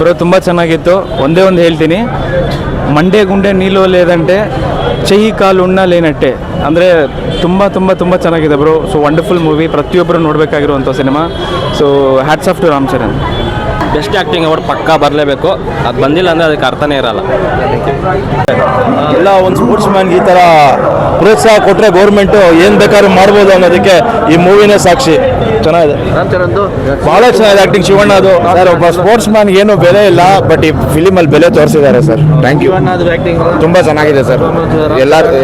Bro ತುಂಬ ಚೆನ್ನಾಗಿತ್ತು. ಒಂದೇ ಒಂದು ಹೇಳ್ತೀನಿ, ಮಂಡೆ ಗುಂಡೆ ನೀಲು ಲೇದಂಟೆ ಚೆಯಿ ಕಾಲು ಉಣ್ಣ ಲೇನಟ್ಟೆ ಅಂದರೆ ತುಂಬ ತುಂಬ ತುಂಬ ಚೆನ್ನಾಗಿದೆ ಬ್ರೋ. ಸೊ ವಂಡರ್ಫುಲ್ ಮೂವಿ, ಪ್ರತಿಯೊಬ್ಬರು ನೋಡಬೇಕಾಗಿರುವಂಥ cinema. So hats off to Ram Charan. Best acting award ಪಕ್ಕಾ ಬರಲೇಬೇಕು. ಅದು ಬಂದಿಲ್ಲ ಅಂದರೆ ಅದಕ್ಕೆ ಅರ್ಥನೇ ಇರಲ್ಲ. ಎಲ್ಲ ಒಂದು ಸ್ಪೋರ್ಟ್ಸ್ ಮ್ಯಾನ್ಗೆ ಈ ಥರ ಪ್ರೋತ್ಸಾಹ ಕೊಟ್ಟರೆ ಗೌರ್ಮೆಂಟು ಏನು ಬೇಕಾದ್ರೂ ಮಾಡ್ಬೋದು ಅನ್ನೋದಕ್ಕೆ ಈ ಮೂವಿನೇ ಸಾಕ್ಷಿ. ಚೆನ್ನಾಗಿದೆ, ಭಾಳ ಚೆನ್ನಾಗಿದೆ ಆ್ಯಕ್ಟಿಂಗ್ ಶಿವಣ್ಣ. ಅದು ಸರ್ ಒಬ್ಬ ಸ್ಪೋರ್ಟ್ಸ್ ಮ್ಯಾನ್ಗೆ ಏನು ಬೆಲೆ ಇಲ್ಲ, ಬಟ್ ಈ ಫಿಲಿಮಲ್ಲಿ ಬೆಲೆ ತೋರಿಸಿದ್ದಾರೆ ಸರ್. Thank you. ತುಂಬ ಚೆನ್ನಾಗಿದೆ సర్,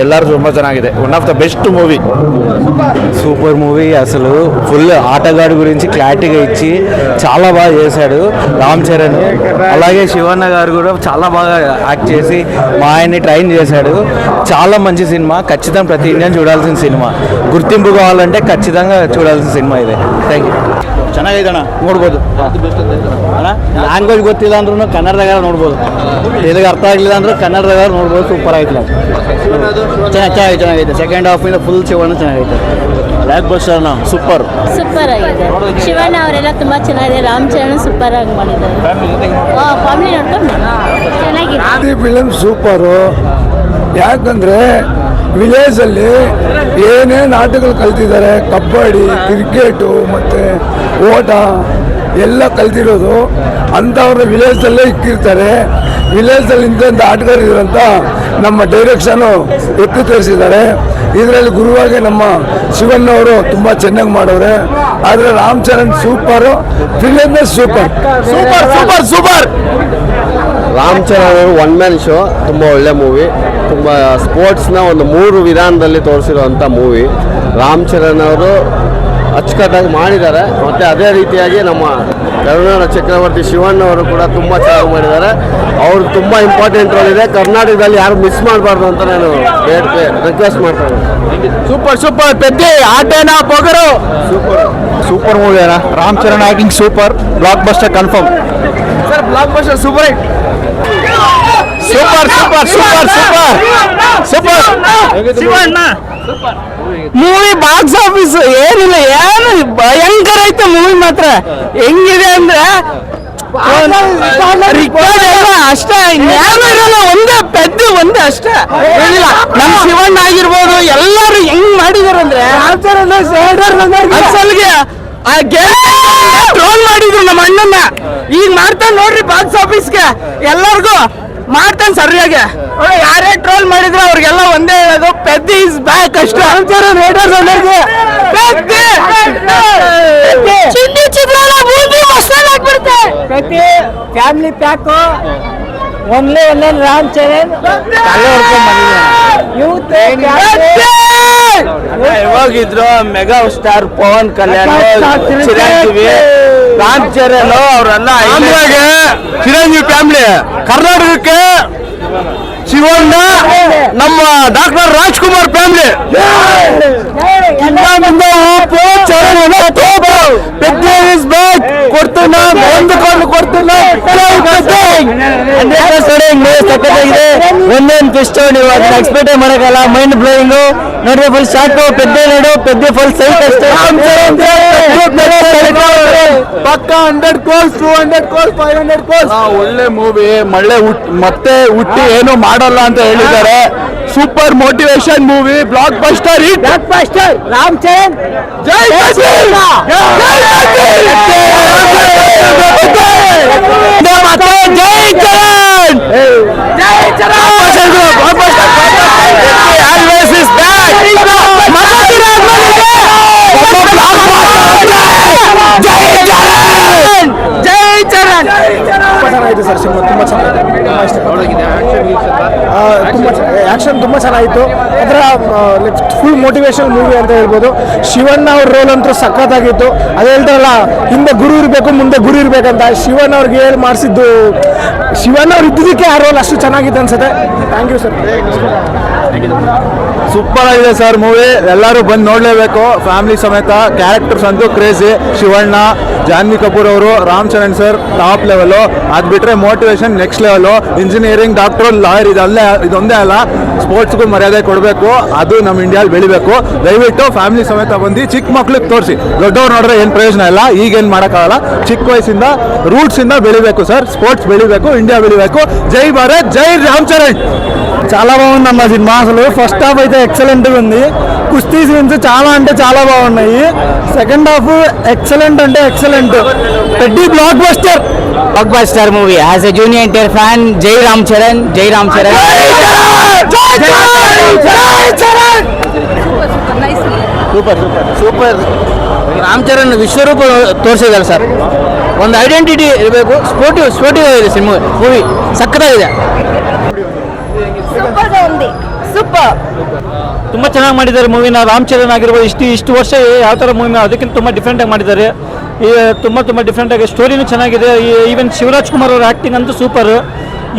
ಎಲ್ಲರೂ ತುಂಬ ಚೆನ್ನಾಗಿದೆ. One of the best movie, super movie. అసలు ఫుల్ ఆటగాడి గురించి క్లారిటీగా ఇచ్చి చాలా బాగా చేశాడు రామ్ చరణ్. అలాగే శివన్న గారు కూడా చాలా బాగా యాక్ట్ చేసి మా ఆయన్ని ట్రైన్ చేశాడు. చాలా మంచి సినిమా, ఖచ్చితంగా ప్రతి ఇండియన్ చూడాల్సిన సినిమా. గుర్తింపు కావాలంటే ఖచ్చితంగా చూడాల్సిన సినిమా ಇದೆ. Thank you. ಚೆನ್ನಾಗಿದೆ ಅಣ್ಣ, ನೋಡ್ಬೋದು. ಅಣ್ಣ ಲ್ಯಾಂಗ್ವೇಜ್ ಗೊತ್ತಿಲ್ಲ ಅಂದ್ರೂ ಕನ್ನಡದಾಗ ನೋಡ್ಬೋದು, ತೆಲುಗು ಅರ್ಥ ಆಗಲಿಲ್ಲ ಅಂದ್ರೂ ಕನ್ನಡದಾಗ ನೋಡ್ಬೋದು. ಸೂಪರ್ ಆಯ್ತು, ಚೆನ್ನಾಗಿದೆ. ಸೆಕೆಂಡ್ ಹಾಫ್ ಇಂದ ಫುಲ್ ಶಿವಣ್ಣ ಚೆನ್ನಾಗೈತೆ. ಬ್ಲಾಕ್ ಬಸ್ಟರ್ ಸೂಪರ್ ಆಗಿದೆ. ಶಿವಣ್ಣ ಅವರೆಲ್ಲ ತುಂಬ ಚೆನ್ನಾಗಿದೆ. ರಾಮ್ ಚರಣ್ ಸೂಪರ್ ಆಗಿ ಮಾಡಿದ್ದಾರೆ. ಫ್ಯಾಮಿಲಿ ನೋಡ್ಕೊಂಡು ಚೆನ್ನಾಗಿದೆ. Film super. ಯಾಕಂದರೆ ವಿಲೇಜಲ್ಲಿ ಏನೇನು ಆಟಗಳು ಕಲ್ತಿದ್ದಾರೆ, ಕಬಡ್ಡಿ, ಕ್ರಿಕೆಟು ಮತ್ತು ಓಟ ಎಲ್ಲ ಕಲ್ತಿರೋದು ಅಂಥವ್ರ ವಿಲೇಜಲ್ಲೇ ಇಕ್ಕಿರ್ತಾರೆ. ವಿಲೇಜಲ್ಲಿ ಇಂಥ ಆಟಗಾರರಿರಂತ ನಮ್ಮ ಡೈರೆಕ್ಷನು ಎತ್ತಿ ತೋರಿಸಿದ್ದಾರೆ. ಇದರಲ್ಲಿ ಗುರುವಾಗಿ ನಮ್ಮ ಶಿವಣ್ಣವರು ತುಂಬ ಚೆನ್ನಾಗಿ ಮಾಡವ್ರೆ. ಆದರೆ ರಾಮ್ ಚರಣ್ ಸೂಪರು, ಫಿಲಮೇ super super super super. Ram Charan ಅವರು ಒನ್ ಮ್ಯಾನ್ ಶೋ, ತುಂಬ ಒಳ್ಳೆ ಮೂವಿ. ತುಂಬ ಸ್ಪೋರ್ಟ್ಸ್ನ ಒಂದು 3 ವಿಧಾನದಲ್ಲಿ ತೋರಿಸಿರುವಂಥ ಮೂವಿ. ರಾಮ್ ಚರಣ್ ಅವರು ಅಚ್ಚುಕಟ್ಟಾಗಿ ಮಾಡಿದ್ದಾರೆ. ಮತ್ತು ಅದೇ ರೀತಿಯಾಗಿ ನಮ್ಮ ಕರುನಾಡ ಚಕ್ರವರ್ತಿ ಶಿವಣ್ಣ ಅವರು ಕೂಡ ತುಂಬ ಚೆನ್ನಾಗಿ ಮಾಡಿದ್ದಾರೆ. ಅವರು ತುಂಬ ಇಂಪಾರ್ಟೆಂಟ್ ರೋಲ್ ಇದೆ. ಕರ್ನಾಟಕದಲ್ಲಿ ಯಾರು ಮಿಸ್ ಮಾಡಬಾರ್ದು ಅಂತ ನಾನು ರಿಕ್ವೆಸ್ಟ್ ಮಾಡ್ತೇನೆ. Super super. ಪೆದ್ದ ಆಟೇನಾ ಪೊಗರು. ಸೂಪರ್ ಮೂವಿ ಅಣ್ಣ. Ram Charan acting super. Blockbuster confirm sir. Blockbuster super hit. Super super super super super. Shivanna movie box office ಏನಿಲ್ಲ, ಏನು ಭಯಂಕರ ಐತೆ ಮೂವಿ. ಮಾತ್ರ ಹೆಂಗಿದೆ ಅಂದ್ರೆ ಅಷ್ಟೇ, ಇನ್ನೇನು ಇರಲ್ಲ. ಒಂದೇ ಅಷ್ಟೇ ಏನಿಲ್ಲ. ನಮ್ ಶಿವಣ್ಣ ಆಗಿರ್ಬೋದು, ಎಲ್ಲರೂ ಹೆಂಗ್ ಮಾಡಿದಾರೆ ಅಂದ್ರೆ ಅಸಲ್ಗೆ ಟ್ರೋಲ್ ಮಾಡಿದ್ರು ನಮ್ಮ ಅಣ್ಣನ್ನ. ಈಗ ಮಾಡ್ತಾನೆ ನೋಡ್ರಿ ಬಾಕ್ಸ್ ಆಫೀಸ್ಗೆ ಎಲ್ಲರಿಗೂ ಮಾಡ್ತಾನೆ ಸರಿಯಾಗಿ. ಯಾರೇ ಟ್ರೋಲ್ ಮಾಡಿದ್ರು ಅವ್ರಿಗೆಲ್ಲ ಒಂದೇ ಹೇಳೋದು, ಪೆದ್ದಿ ಇಸ್ ಬ್ಯಾಕ್ ಅಷ್ಟೇ. Family pack only Ram Charan ಯಾವಾಗಿದ್ರು ಮೆಗಾ ಸ್ಟಾರ್ ಪವನ್ ಕಲ್ಯಾಣ್, ಚಿರಂಜೀವಿ, ರಾಮ್ ಚರಣ್ ಅವರೆಲ್ಲ ಚಿರಂಜೀವಿ ಫ್ಯಾಮಿಲಿ. ಕರ್ನಾಟಕಕ್ಕೆ ಶಿವಣ್ಣ, ನಮ್ಮ ಡಾಕ್ಟರ್ ರಾಜ್ಕುಮಾರ್ ಫ್ಯಾಮಿಲಿ. ಕೊಡ್ತೀನಿ, ಒಂದೇನು ಟ್ವಿಸ್ಟ್ ನೀವು ಅದನ್ನ ಎಕ್ಸ್ಪೆಕ್ಟ್ ಮಾಡಕ್ಕಲ್ಲ. ಮೈಂಡ್ ಬ್ಲೋಯಿಂಗು ನೋಡ್ರಿ, ಫುಲ್ ಶಾಕು. ಪೆದ್ದ ಫುಲ್ ಸೈಟ್ ಅಷ್ಟೇ. ಪಕ್ಕ 100 crores 200 crores 500 crores. ಒಳ್ಳೆ ಮೂವಿ. ಮತ್ತೆ ಹುಟ್ಟಿ ಏನು ಮಾಡಲ್ಲ ಅಂತ ಹೇಳಿದ್ದಾರೆ. Super motivation movie, blockbuster hit. Ram Charan ಜೈ ಚೆನ್ನಾಗಿದೆ ಸರ್. ಸಿನಿಮಾ ತುಂಬ ಚೆನ್ನಾಗಿದೆ, ಆ್ಯಕ್ಷನ್ ತುಂಬ ಚೆನ್ನಾಗಿತ್ತು. ಅದರ ಫುಲ್ ಮೋಟಿವೇಶನಲ್ ಮೂವಿ ಅಂತ ಹೇಳ್ಬೋದು. ಶಿವಣ್ಣ ಅವ್ರ ರೋಲ್ ಅಂತೂ ಸಖತ್ತಾಗಿತ್ತು. ಅದು ಹೇಳ್ತಾರಲ್ಲ, ಹಿಂದೆ ಗುರು ಇರಬೇಕು ಮುಂದೆ ಗುರು ಇರಬೇಕಂತ. ಶಿವಣ್ಣ ಅವ್ರಿಗೆ ಹೇಳಿ ಮಾಡಿಸಿದ್ದು, ಶಿವಣ್ಣ ಅವ್ರು ಇದ್ದಿದ್ದಕ್ಕೆ ಆ ರೋಲ್ ಅಷ್ಟು ಚೆನ್ನಾಗಿತ್ತು ಅನ್ಸುತ್ತೆ. Thank you sir. ಸೂಪರ್ ಆಗಿದೆ ಸರ್ ಮೂವಿ, ಎಲ್ಲರೂ ಬಂದು ನೋಡಲೇಬೇಕು ಫ್ಯಾಮಿಲಿ ಸಮೇತ. ಕ್ಯಾರೆಕ್ಟರ್ಸ್ ಅಂತೂ ಕ್ರೇಜಿ. ಶಿವಣ್ಣ, ಜಾನ್ವಿ ಕಪೂರ್ ಅವರು, Ram Charan sir top level. ಅದು ಬಿಟ್ಟರೆ motivation next level. Engineering, doctor, lawyer ಇದೊಂದೇ ಅಲ್ಲ, ಸ್ಪೋರ್ಟ್ಸ್ಗೂ ಮರ್ಯಾದೆ ಕೊಡಬೇಕು. ಅದು ನಮ್ಮ ಇಂಡಿಯಾದಲ್ಲಿ ಬೆಳಿಬೇಕು. ದಯವಿಟ್ಟು ಫ್ಯಾಮಿಲಿ ಸಮೇತ ಬಂದು ಚಿಕ್ಕ ಮಕ್ಳಿಗೆ ತೋರಿಸಿ. ದೊಡ್ಡವ್ರು ನೋಡಿದ್ರೆ ಏನು ಪ್ರಯೋಜನ ಇಲ್ಲ, ಈಗೇನು ಮಾಡೋಕ್ಕಾಗಲ್ಲ. ಚಿಕ್ಕ ವಯಸ್ಸಿಂದ ರೂಟ್ಸಿಂದ ಬೆಳಿಬೇಕು ಸರ್, స్పోర్ట్స్ ಬೆಳಿಬೇಕು, ఇండియా ಬೆಳಿಬೇಕು. జై భారత్, జై రామ్ చరణ్. చాలా బాగుందన్న సినిమా. అసలు ఫస్ట్ హాఫ్ అయితే ఎక్సలెంట్గా ఉంది. కుస్తీ సీన్స్ చాలా అంటే చాలా బాగున్నాయి. సెకండ్ హాఫ్ ఎక్సలెంట్ అంటే ఎక్సలెంట్. పెద్ద block buster movie. As a junior NTR fan, జై రామ్ చరణ్, జై రామ్ చరణ్. ಸೂಪರ್. ರಾಮ್ ಚರಣ್ ವಿಶ್ವರೂಪ ತೋರಿಸಿದ್ದಾರೆ ಸರ್. ಒಂದು ಐಡೆಂಟಿಟಿ ಇರಬೇಕು. ಸ್ಪೋರ್ಟಿವ್ ಇದೆ ಸಿನಿಮಾ ಮೂವಿ, ಸಕ್ಕತ್ತಾಗಿದೆ. ಸೂಪರ್. ತುಂಬ ಚೆನ್ನಾಗಿ ಮಾಡಿದ್ದಾರೆ ಮೂವಿನ. ರಾಮ್ ಚರಣ್ ಆಗಿರ್ಬೋದು, ಇಷ್ಟು ವರ್ಷ ಯಾವ ಥರ ಮೂವಿ ಅದಕ್ಕಿಂತ ತುಂಬ ಡಿಫ್ರೆಂಟಾಗಿ ಮಾಡಿದ್ದಾರೆ. ತುಂಬ ಡಿಫ್ರೆಂಟಾಗಿ ಸ್ಟೋರಿನೂ ಚೆನ್ನಾಗಿದೆ. ಈವನ್ ಶಿವರಾಜ್ ಕುಮಾರ್ ಅವ್ರ ಆ್ಯಕ್ಟಿಂಗ್ ಅಂತೂ ಸೂಪರ್.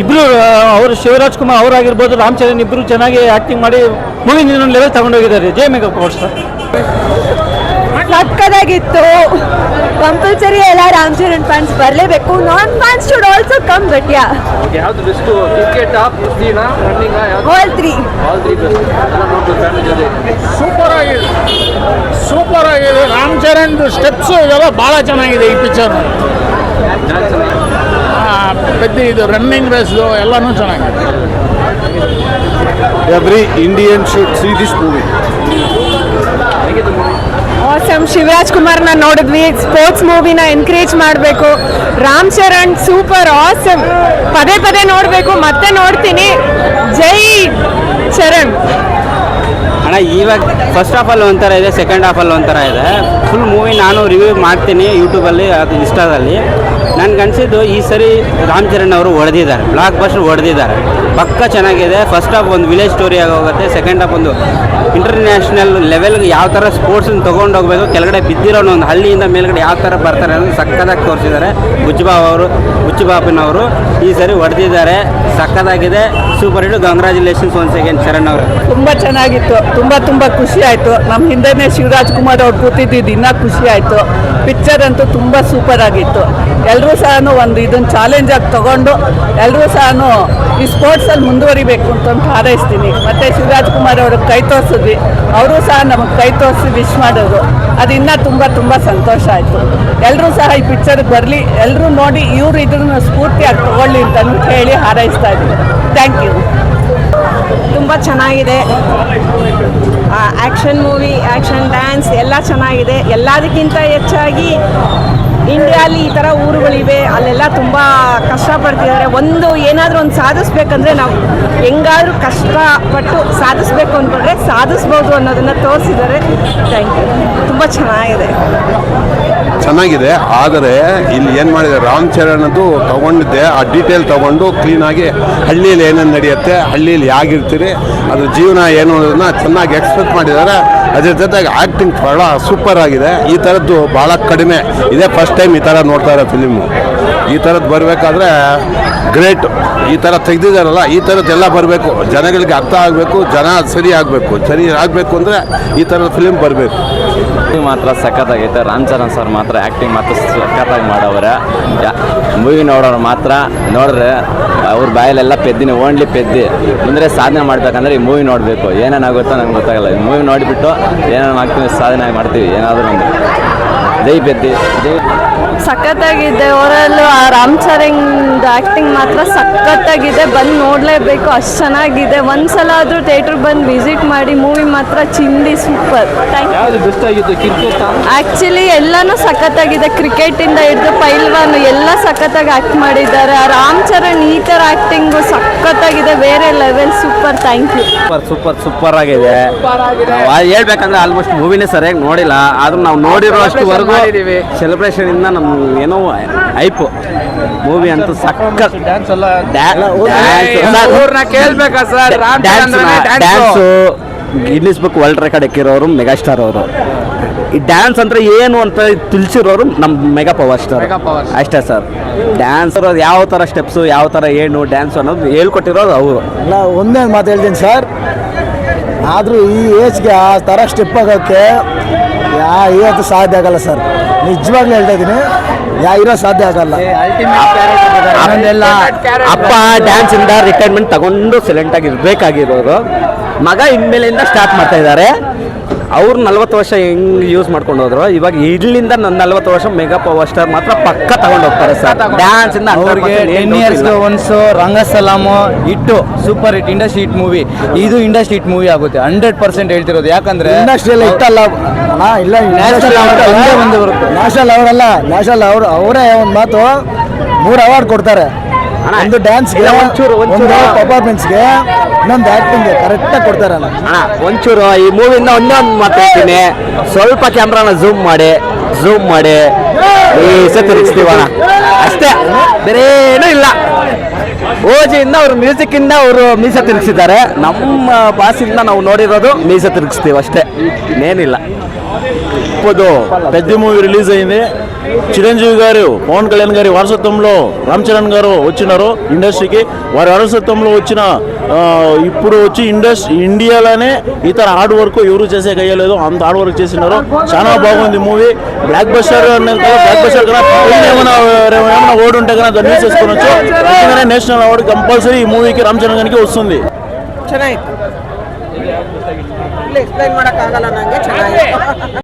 ಇಬ್ಬರು ಅವರು ಶಿವರಾಜ್ ಕುಮಾರ್ ಅವರಾಗಿರ್ಬೋದು, ರಾಮ್ ಚರಣ್ ಇಬ್ಬರು ಚೆನ್ನಾಗಿ ಆ್ಯಕ್ಟಿಂಗ್ ಮಾಡಿ ಮೂವಿ ಇನ್ನೊಂದು ಲೆವೆಲ್ ತಗೊಂಡೋಗಿದ್ದಾರೆ. ಜೈ ಮೆಗಾ ಪವರ್ ಸ್ಟಾರ್. ಸಕ್ಕದಾಗಿತ್ತು. ಕಂಪಲ್ಸರಿ ಎಲ್ಲ ರಾಮ್ ಚರಣ್ ಫ್ಯಾನ್ಸ್ ಬರಲೇಬೇಕು. Non fans should also come. But ಯಾ, ಯಾವ್ದು ಬೆಸ್ಟ್? ಕ್ರಿಕೆಟ್, ಕುಸ್ತಿನಾ, ರನ್ನಿಂಗ್? All three. ಸೂಪರ್ ಆಗಿದೆ. ರಾಮ್ ಚರಣ್ ಸ್ಟೆಪ್ಸು ಇವೆಲ್ಲ ಭಾಳ ಚೆನ್ನಾಗಿದೆ ಈ ಪಿಕ್ಚರ್. ಪೆದ್ದ ಇದು ರನ್ನಿಂಗ್ ರೇಸ್ದು ಎಲ್ಲನೂ ಚೆನ್ನಾಗಿದೆ. Every Indian should see this movie. Awesome. Shivaraj ಕುಮಾರ್ನ ನೋಡಿದ್ವಿ. ಸ್ಪೋರ್ಟ್ಸ್ ಮೂವಿನ ಎನ್ಕರೇಜ್ ಮಾಡಬೇಕು. Ram Charan super, awesome. ಪದೇ ನೋಡಬೇಕು, ಮತ್ತೆ ನೋಡ್ತೀನಿ. ಜೈ ಚರಣ್. ಅಣ್ಣ, ಇವಾಗ ಫಸ್ಟ್ ಹಾಫಲ್ಲಿ ಒಂಥರ ಇದೆ, ಸೆಕೆಂಡ್ ಹಾಫಲ್ಲಿ ಒಂಥರ ಇದೆ. ಫುಲ್ ಮೂವಿ ನಾನು ರಿವ್ಯೂ ಮಾಡ್ತೀನಿ ಯೂಟ್ಯೂಬಲ್ಲಿ, ಅದು ಇನ್ಸ್ಟಾದಲ್ಲಿ. ನನಗೆ ಅನಿಸಿದ್ದು ಈ ಸರಿ ರಾಮ್ ಚರಣ್ ಅವರು ಹೊಡೆದಿದ್ದಾರೆ, ಬ್ಲಾಕ್ ಬಸ್ಟರ್ ಹೊಡೆದಿದ್ದಾರೆ. ಪಕ್ಕ ಚೆನ್ನಾಗಿದೆ. ಫಸ್ಟ್ ಹಾಫ್ ಒಂದು ವಿಲೇಜ್ ಸ್ಟೋರಿ ಆಗೋಗುತ್ತೆ. ಸೆಕೆಂಡ್ ಹಾಫ್ ಒಂದು ಇಂಟರ್ನ್ಯಾಷನಲ್ ಲೆವೆಲ್ಗೆ ಯಾವ ಥರ ಸ್ಪೋರ್ಟ್ಸನ್ನು ತೊಗೊಂಡೋಗ್ಬೇಕು, ಕೆಳಗಡೆ ಬಿದ್ದಿರೋ ಒಂದು ಹಳ್ಳಿಯಿಂದ ಮೇಲ್ಗಡೆ ಯಾವ ಥರ ಬರ್ತಾರೆ ಅನ್ನೋದು ಸಕ್ಕದಾಗಿ ತೋರಿಸಿದ್ದಾರೆ. ಹುಚ್ಚುಬಾಬನವರು ಈ ಸರಿ ಹೊಡೆದಿದ್ದಾರೆ. ಸಕ್ಕದಾಗಿದೆ. Super hit. Congratulations once again Charan ಅವರು. ತುಂಬ ಚೆನ್ನಾಗಿತ್ತು. ತುಂಬ ಖುಷಿ ಆಯಿತು. ನಮ್ಮ ಹಿಂದೆನೇ ಶಿವರಾಜ್ ಕುಮಾರ್ ಅವ್ರು ಕೂತಿದ್ದು ಇನ್ನೂ ಖುಷಿ ಆಯಿತು. ಪಿಕ್ಚರ್ ಅಂತೂ ತುಂಬ ಸೂಪರ್ ಆಗಿತ್ತು. ಎಲ್ಲರೂ ಸಹ ಒಂದು ಇದನ್ನು ಚಾಲೆಂಜಾಗಿ ತೊಗೊಂಡು ಎಲ್ಲರೂ ಸಹ ಈ ಸ್ಪೋರ್ಟ್ಸಲ್ಲಿ ಮುಂದುವರಿಬೇಕು ಅಂತ ಹಾರೈಸ್ತೀನಿ. ಮತ್ತು ಶಿವರಾಜ್ ಕುಮಾರ್ ಅವ್ರಿಗೆ ಕೈ ತೋರಿಸಿದ್ವಿ, ಅವರು ಸಹ ನಮಗೆ ಕೈ ತೋರಿಸಿ ವಿಶ್ ಮಾಡೋರು. ಅದು ಇನ್ನೂ ತುಂಬ ಸಂತೋಷ ಆಯಿತು. ಎಲ್ಲರೂ ಸಹ ಈ ಪಿಕ್ಚರ್ಗೆ ಬರಲಿ, ಎಲ್ಲರೂ ನೋಡಿ ಇವರು ಇದನ್ನು ಸ್ಫೂರ್ತಿಯಾಗಿ ತೊಗೊಳ್ಳಿ ಅಂತ ಹೇಳಿ ಹಾರೈಸ್ತಾ ಇದ್ದೀನಿ. Thank you. ತುಂಬ ಚೆನ್ನಾಗಿದೆ. ಆ್ಯಕ್ಷನ್ ಮೂವಿ, ಆ್ಯಕ್ಷನ್ ಡ್ಯಾನ್ಸ್ ಎಲ್ಲ ಚೆನ್ನಾಗಿದೆ. ಎಲ್ಲದಕ್ಕಿಂತ ಹೆಚ್ಚಾಗಿ ಇಂಡಿಯಾಲಿ ಈ ಥರ ಊರುಗಳಿವೆ, ಅಲ್ಲೆಲ್ಲ ತುಂಬ ಕಷ್ಟಪಡ್ತಿದ್ದಾರೆ. ಏನಾದರೂ ಒಂದು ಸಾಧಿಸ್ಬೇಕಂದ್ರೆ ನಾವು ಹೆಂಗಾದ್ರೂ ಕಷ್ಟಪಟ್ಟು ಸಾಧಿಸ್ಬೇಕು ಅಂದ್ಕೊಂಡ್ರೆ ಸಾಧಿಸ್ಬೋದು ಅನ್ನೋದನ್ನು ತೋರಿಸಿದ್ದಾರೆ. Thank you. ತುಂಬ ಚೆನ್ನಾಗಿದೆ. ಆದರೆ ಇಲ್ಲಿ ಏನು ಮಾಡಿದೆ, ರಾಮ್ ಚರಣದ್ದು ತೊಗೊಂಡಿದ್ದೆ ಆ ಡೀಟೇಲ್ ತೊಗೊಂಡು ಕ್ಲೀನಾಗಿ ಹಳ್ಳಿಯಲ್ಲಿ ಏನೇನು ನಡೆಯುತ್ತೆ, ಹಳ್ಳಿಯಲ್ಲಿ ಹೇಗಿರ್ತೀರಿ, ಅದ್ರ ಜೀವನ ಏನು ಅನ್ನೋದನ್ನ ಚೆನ್ನಾಗಿ ಎಕ್ಸ್ಪ್ರೆಸ್ ಮಾಡಿದ್ದಾರೆ. ಅದ್ರ ಜೊತೆಗೆ ಆ್ಯಕ್ಟಿಂಗ್ ಭಾಳ ಸೂಪರ್ ಆಗಿದೆ. ಈ ಥರದ್ದು ಭಾಳ ಕಡಿಮೆ ಇದೇ ಫಸ್ಟ್ ಟೈಮ್ ಈ ಥರ ನೋಡ್ತಾ ಇರೋ ಫಿಲಿಮು. ಈ ಥರದ್ದು ಬರಬೇಕಾದ್ರೆ ಗ್ರೇಟ್. ಈ ಥರ ತೆಗೆದಿದ್ದಾರಲ್ಲ, ಈ ಥರದ್ದೆಲ್ಲ ಬರಬೇಕು, ಜನಗಳಿಗೆ ಅರ್ಥ ಆಗಬೇಕು, ಜನ ಸರಿ ಆಗಬೇಕು ಅಂದರೆ ಈ ಥರದ ಫಿಲಿಮ್ ಬರಬೇಕು. ಮಾತ್ರ ಸಖತ್ತಾಗೈತೆ. ರಾಮ್ ಚರಣ್ ಸರ್ ಮಾತ್ರ ಆ್ಯಕ್ಟಿಂಗ್ ಮಾತ್ರ ಸಖತ್ತಾಗಿ ಮಾಡವ್ರೆ. ಮೂವಿ ನೋಡೋರು ಮಾತ್ರ ನೋಡಿದ್ರೆ ಅವ್ರ ಬಾಯಲ್ಲೆಲ್ಲ ಪೆದ್ದಿನಿ, ಓನ್ಲಿ ಪೆದ್ದಿ. ಮುಂದೆ ಸಾಧನೆ ಮಾಡಬೇಕಂದ್ರೆ ಈ ಮೂವಿ ನೋಡಬೇಕು. ಏನೇನಾಗುತ್ತೋ ನಂಗೆ ಗೊತ್ತಾಗಲ್ಲ. ಈ ಮೂವಿ ನೋಡಿಬಿಟ್ಟು ಏನೇನು ಆಗ್ತೀವಿ, ಸಾಧನೆ ಮಾಡ್ತೀವಿ ಏನಾದರೂ ಒಂದು. ಜೈ ಪೆದ್ದಿ, ಜೈ. ಸಖತ್ತಾಗಿದೆ. ಓವರಾಲ್ ರಾಮ್ ಚರಣ್ ಆ್ಯಕ್ಟಿಂಗ್ ಮಾತ್ರ ಸಖತ್ತಾಗಿದೆ. ಬಂದು ನೋಡಲೇಬೇಕು, ಅಷ್ಟು ಚೆನ್ನಾಗಿದೆ. ಒಂದ್ಸಲ ಆದರೂ ಥಿಯೇಟ್ರಿಗೆ ಬಂದು ವಿಸಿಟ್ ಮಾಡಿ. ಮೂವಿ ಮಾತ್ರ ಚಿಂದಿ ಸೂಪರ್. Thank you. ಆ್ಯಕ್ಚುಲಿ ಎಲ್ಲನೂ ಸಖತ್ತಾಗಿದೆ. ಕ್ರಿಕೆಟಿಂದ ಹಿಡಿದು ಪೈಲ್ವಾನ್ ಎಲ್ಲ ಸಖತ್ತಾಗಿ ಆ್ಯಕ್ಟ್ ಮಾಡಿದ್ದಾರೆ. ರಾಮ್ ಚರಣ್ ಈ ಥರ ಆ್ಯಕ್ಟಿಂಗು ಸಖತ್ತಾಗಿದೆ, ಬೇರೆ level. Super. Thank you. Super ಆಗಿದೆ. ಹೇಳ್ಬೇಕಂದ್ರೆ ಆಲ್ಮೋಸ್ಟ್ ಮೂವಿನೇ ಸರಿಯಾಗಿ ನೋಡಿಲ್ಲ, ಆದ್ರೂ ನಾವು ನೋಡಿರೋ ಅಷ್ಟುವರೆಗೂ ಸೆಲೆಬ್ರೇಷನ್ ಇಂದ ನಮ್ ಏನೋ ಐಪು ಮೂವಿ ಅಂತೂ ಸಖತ್. Dance Guinness book world record ಎಕ್ಕಿರೋರು ಮೆಗಾಸ್ಟಾರ್ ಅವರು. ಈ ಡ್ಯಾನ್ಸ್ ಅಂದ್ರೆ ಏನು ಅಂತ ತಿಳಿಸಿರೋರು ನಮ್ಮ ಮೆಗಾ ಪವರ್ ಸ್ಟಾರ್ ಅಷ್ಟೇ ಸರ್. ಡ್ಯಾನ್ಸ್ ಯಾವ ಥರ ಸ್ಟೆಪ್ಸು, ಯಾವ ಥರ ಏನು ಡ್ಯಾನ್ಸ್ ಅನ್ನೋದು ಹೇಳ್ಕೊಟ್ಟಿರೋದು ಅವರು. ಒಂದೇ ಮಾತು ಹೇಳ್ತೀನಿ ಸರ್, ಆದರೂ ಈ ಏಜ್ಗೆ ಆ ಥರ ಸ್ಟೆಪ್ ಆಗೋಕ್ಕೆ ಇವತ್ತು ಸಾಧ್ಯ ಆಗಲ್ಲ ಸರ್, ನಿಜವಾಗ್ಲೂ ಹೇಳ್ತಾ ಇದ್ದೀನಿ, ಹೀರೋ ಸಾಧ್ಯ ಆಗಲ್ಲ. ಅಪ್ಪ ಡ್ಯಾನ್ಸ್ ಇಂದ ರಿಟೈರ್ಮೆಂಟ್ ತಗೊಂಡು ಸೈಲೆಂಟ್ ಆಗಿ ಇರಬೇಕಾಗಿರೋರು, ಮಗ ಇನ್ಮೇಲಿಂದ ಸ್ಟಾರ್ಟ್ ಮಾಡ್ತಾ ಇದ್ದಾರೆ. ಅವ್ರು 40 ವರ್ಷ ಹೆಂಗ್ ಯೂಸ್ ಮಾಡ್ಕೊಂಡು ಹೋದ್ರು, ಇವಾಗ ಇಲ್ಲಿಂದ 40 ವರ್ಷ ಮೆಗಾ ಪವರ್ ಸ್ಟಾರ್ ಮಾತ್ರ ಪಕ್ಕ ತಗೊಂಡು ಹೋಗ್ತಾರೆ ಸರ್. ಡ್ಯಾನ್ಸ್ ಇಂದ ಅವ್ರಿಗೆ 10 ಇಯರ್ಸ್ಗೆ ಒನ್ಸು ರಂಗಸ್ಥಲಮು ಇಟ್ಟು super hit industry hit movie, ಇದು ಇಂಡಸ್ಟ್ರಿ ಹಿಟ್ ಮೂವಿ ಆಗುತ್ತೆ 100% ಹೇಳ್ತಿರೋದು. ಯಾಕಂದ್ರೆ ಇಂಡಸ್ಟ್ರಿಯಲ್ಲಿ ಇಟ್ಟಲ್ಲ ಇಲ್ಲ, ನ್ಯಾಷನಲ್ ಅವರಲ್ಲ, ನ್ಯಾಷನಲ್ ಅವರೇ ಒಂದು ಮಾತು 3 ಅವಾರ್ಡ್ ಕೊಡ್ತಾರೆ. ಒಂದು ಡ್ಯಾನ್ಸ್ಗೆ, ಒಂದು ಪರ್ಫಾರ್ಮೆನ್ಸ್ಗೆ, ಇನ್ನೊಂದು ಆ್ಯಕ್ಟಿಂಗ್ಗೆ ಕರೆಕ್ಟಾಗಿ ಕೊಡ್ತಾರೆ. ಒಂಚೂರು ಈ ಮೂವಿಯಿಂದ ಒಂದೊಂದು ಮಾತಾಡ್ತೀನಿ, ಸ್ವಲ್ಪ ಕ್ಯಾಮ್ರಾನ ಝೂಮ್ ಮಾಡಿ ಮೀಸ ತಿರುಗಿಸ್ತೀವಣ ಅಷ್ಟೇ, ಬೇರೆ ಏನೂ ಇಲ್ಲ. ಓಜಿಯಿಂದ ಅವರು ಮ್ಯೂಸಿಕ್ಕಿಂದ ಅವರು ಮೀಸ ತಿರುಗಿಸಿದ್ದಾರೆ, ನಮ್ಮ ಭಾಷೆಯಿಂದ ನಾವು ನೋಡಿರೋದು ಮೀಸ తిరిగిస్తేవి అಷ್ಟೇ, నేనిಲ್ಲ. ఇప్పుడు పెద్ద మూవీ రిలీజ్ అయింది. చిరంజీవి గారు, పవన్ కళ్యాణ్ గారి వారసత్వంలో రామ్ చరణ్ గారు వచ్చినారు ఇండస్ట్రీకి. వారి వారసత్వంలో వచ్చిన ఇప్పుడు వచ్చి ఇండియాలోనే ఇతర హార్డ్ వర్క్ ఎవరు చేసే అయ్యలేదు, అంత హార్డ్ వర్క్ చేసినారు. చాలా బాగుంది మూవీ. బ్లాక్ బస్టర్ కన్నా ఏమైనా అవార్డు ఉంటే కన్నా దాన్ని యూజ్ చేసుకోవచ్చు. ఎందుకంటే నేషనల్ అవార్డు కంపల్సరీ ఈ మూవీకి రామ్ చరణ్ గారికి వస్తుంది. ಚೆನ್ನಾಗಿತ್ತು, ಎಕ್ಸ್ಪ್ಲೈನ್ ಮಾಡೋಕ್ಕಾಗಲ್ಲ ನನಗೆ, ಚೆನ್ನಾಗಿತ್ತು.